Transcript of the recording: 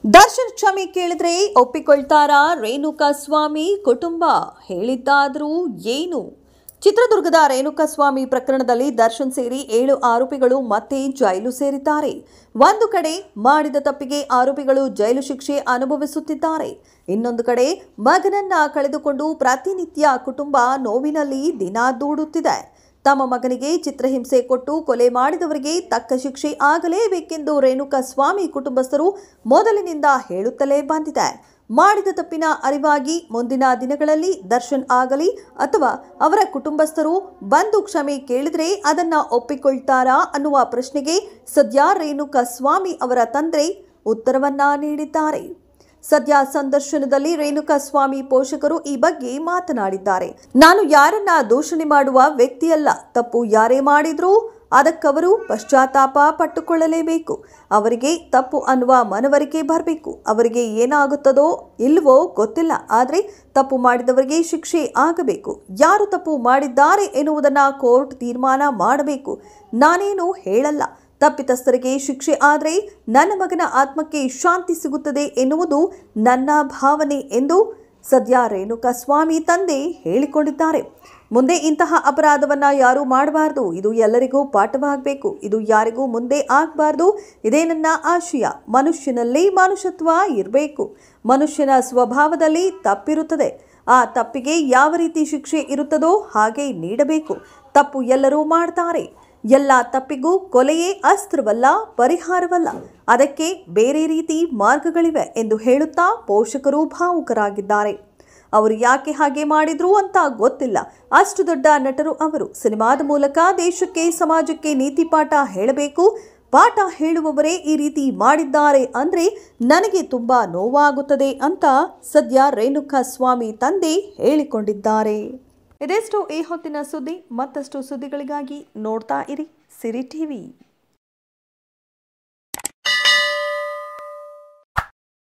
ದರ್ಶನ್ ಕ್ಷಮೆ ಕೇಳಿದ್ರೆ ಒಪ್ಪಿಕೊಳ್ತಾರಾ ರೇಣುಕಾಸ್ವಾಮಿ ಕುಟುಂಬ? ಹೇಳಿದ್ದಾದ್ರೂ ಏನು? ಚಿತ್ರದುರ್ಗದ ರೇಣುಕಾಸ್ವಾಮಿ ಪ್ರಕರಣದಲ್ಲಿ ದರ್ಶನ್ ಸೇರಿ 7 ಆರೋಪಿಗಳು ಮತ್ತೆ ಜೈಲು ಸೇರಿದ್ದಾರೆ. ಒಂದು ಕಡೆ ಮಾಡಿದ ತಪ್ಪಿಗೆ ಆರೋಪಿಗಳು ಜೈಲು ಶಿಕ್ಷೆ ಅನುಭವಿಸುತ್ತಿದ್ದಾರೆ. ಇನ್ನೊಂದು ಕಡೆ ಮಗನನ್ನ ಕಳೆದುಕೊಂಡು ಪ್ರತಿನಿತ್ಯ ಕುಟುಂಬ ನೋವಿನಲ್ಲಿ ದಿನ ದೂಡುತ್ತಿದೆ. ತಮ್ಮ ಮಗನಿಗೆ ಚಿತ್ರಹಿಂಸೆ ಕೊಟ್ಟು ಕೊಲೆ ಮಾಡಿದವರಿಗೆ ತಕ್ಕ ಶಿಕ್ಷೆ ಆಗಲೇಬೇಕೆಂದು ರೇಣುಕಾಸ್ವಾಮಿ ಕುಟುಂಬಸ್ಥರು ಮೊದಲಿನಿಂದ ಹೇಳುತ್ತಲೇ ಬಂದಿದೆ. ಮಾಡಿದ ತಪ್ಪಿನ ಅರಿವಾಗಿ ಮುಂದಿನ ದಿನಗಳಲ್ಲಿ ದರ್ಶನ್ ಆಗಲಿ ಅಥವಾ ಅವರ ಕುಟುಂಬಸ್ಥರು ಬಂದು ಕ್ಷಮೆ ಕೇಳಿದ್ರೆ ಅದನ್ನ ಒಪ್ಪಿಕೊಳ್ತಾರಾ ಅನ್ನುವ ಪ್ರಶ್ನೆಗೆ ಸದ್ಯ ರೇಣುಕಾಸ್ವಾಮಿ ಅವರ ತಂದೆ ಉತ್ತರವನ್ನ ನೀಡಿದ್ದಾರೆ. ಸದ್ಯ ಸಂದರ್ಶನದಲ್ಲಿ ರೇಣುಕಾಸ್ವಾಮಿ ಪೋಷಕರು ಈ ಬಗ್ಗೆ ಮಾತನಾಡಿದ್ದಾರೆ. ನಾನು ಯಾರನ್ನ ದೂಷಣೆ ಮಾಡುವ ವ್ಯಕ್ತಿಯಲ್ಲ. ತಪ್ಪು ಯಾರೇ ಮಾಡಿದ್ರೂ ಅದಕ್ಕವರು ಪಶ್ಚಾತ್ತಾಪ ಪಟ್ಟುಕೊಳ್ಳಲೇಬೇಕು. ಅವರಿಗೆ ತಪ್ಪು ಅನ್ನುವ ಮನವರಿಕೆ ಬರಬೇಕು. ಅವರಿಗೆ ಏನಾಗುತ್ತದೋ ಇಲ್ವೋ ಗೊತ್ತಿಲ್ಲ, ಆದರೆ ತಪ್ಪು ಮಾಡಿದವರಿಗೆ ಶಿಕ್ಷೆ ಆಗಬೇಕು. ಯಾರು ತಪ್ಪು ಮಾಡಿದ್ದಾರೆ ಎನ್ನುವುದನ್ನು ಕೋರ್ಟ್ ತೀರ್ಮಾನ ಮಾಡಬೇಕು. ನಾನೇನು ಹೇಳಲ್ಲ. ತಪ್ಪಿತಸ್ಥರಿಗೆ ಶಿಕ್ಷೆ ಆದರೆ ನನ್ನ ಮಗನ ಆತ್ಮಕ್ಕೆ ಶಾಂತಿ ಸಿಗುತ್ತದೆ ಎನ್ನುವುದು ನನ್ನ ಭಾವನೆ ಎಂದು ಸದ್ಯ ರೇಣುಕಾಸ್ವಾಮಿ ತಂದೆ ಹೇಳಿಕೊಂಡಿದ್ದಾರೆ. ಮುಂದೆ ಇಂತಹ ಅಪರಾಧವನ್ನ ಯಾರೂ ಮಾಡಬಾರ್ದು. ಇದು ಎಲ್ಲರಿಗೂ ಪಾಠವಾಗಬೇಕು. ಇದು ಯಾರಿಗೂ ಮುಂದೆ ಆಗಬಾರ್ದು. ಇದೇ ನನ್ನ ಆಶಯ. ಮನುಷ್ಯನಲ್ಲಿ ಮನುಷ್ಯತ್ವ ಇರಬೇಕು. ಮನುಷ್ಯನ ಸ್ವಭಾವದಲ್ಲಿ ತಪ್ಪಿರುತ್ತದೆ. ಆ ತಪ್ಪಿಗೆ ಯಾವ ರೀತಿ ಶಿಕ್ಷೆ ಇರುತ್ತದೋ ಹಾಗೆ ನೀಡಬೇಕು. ತಪ್ಪು ಎಲ್ಲರೂ ಮಾಡ್ತಾರೆ. ಎಲ್ಲ ತಪ್ಪಿಗೂ ಕೊಲೆಯೇ ಅಸ್ತ್ರವಲ್ಲ, ಪರಿಹಾರವಲ್ಲ. ಅದಕ್ಕೆ ಬೇರೆ ರೀತಿ ಮಾರ್ಗಗಳಿವೆ ಎಂದು ಹೇಳುತ್ತಾ ಪೋಷಕರು ಭಾವುಕರಾಗಿದ್ದಾರೆ. ಅವರು ಯಾಕೆ ಹಾಗೆ ಮಾಡಿದ್ರು ಅಂತ ಗೊತ್ತಿಲ್ಲ. ಅಷ್ಟು ದೊಡ್ಡ ನಟರು ಅವರು. ಸಿನಿಮಾದ ಮೂಲಕ ದೇಶಕ್ಕೆ ಸಮಾಜಕ್ಕೆ ನೀತಿ ಪಾಠ ಹೇಳಬೇಕು. ಪಾಠ ಹೇಳುವವರೇ ಈ ರೀತಿ ಮಾಡಿದ್ದಾರೆ ಅಂದ್ರೆ ನನಗೆ ತುಂಬಾ ನೋವಾಗುತ್ತದೆ ಅಂತ ಸದ್ಯ ರೇಣುಕಾಸ್ವಾಮಿ ತಂದೆ ಹೇಳಿಕೊಂಡಿದ್ದಾರೆ. ಇದೆಷ್ಟು ಈ ಹೊತ್ತಿನ ಸುದ್ದಿ. ಮತ್ತಷ್ಟು ಸುದ್ದಿಗಳಿಗಾಗಿ ನೋಡ್ತಾ ಇರಿ ಸಿರಿ ಟಿವಿ.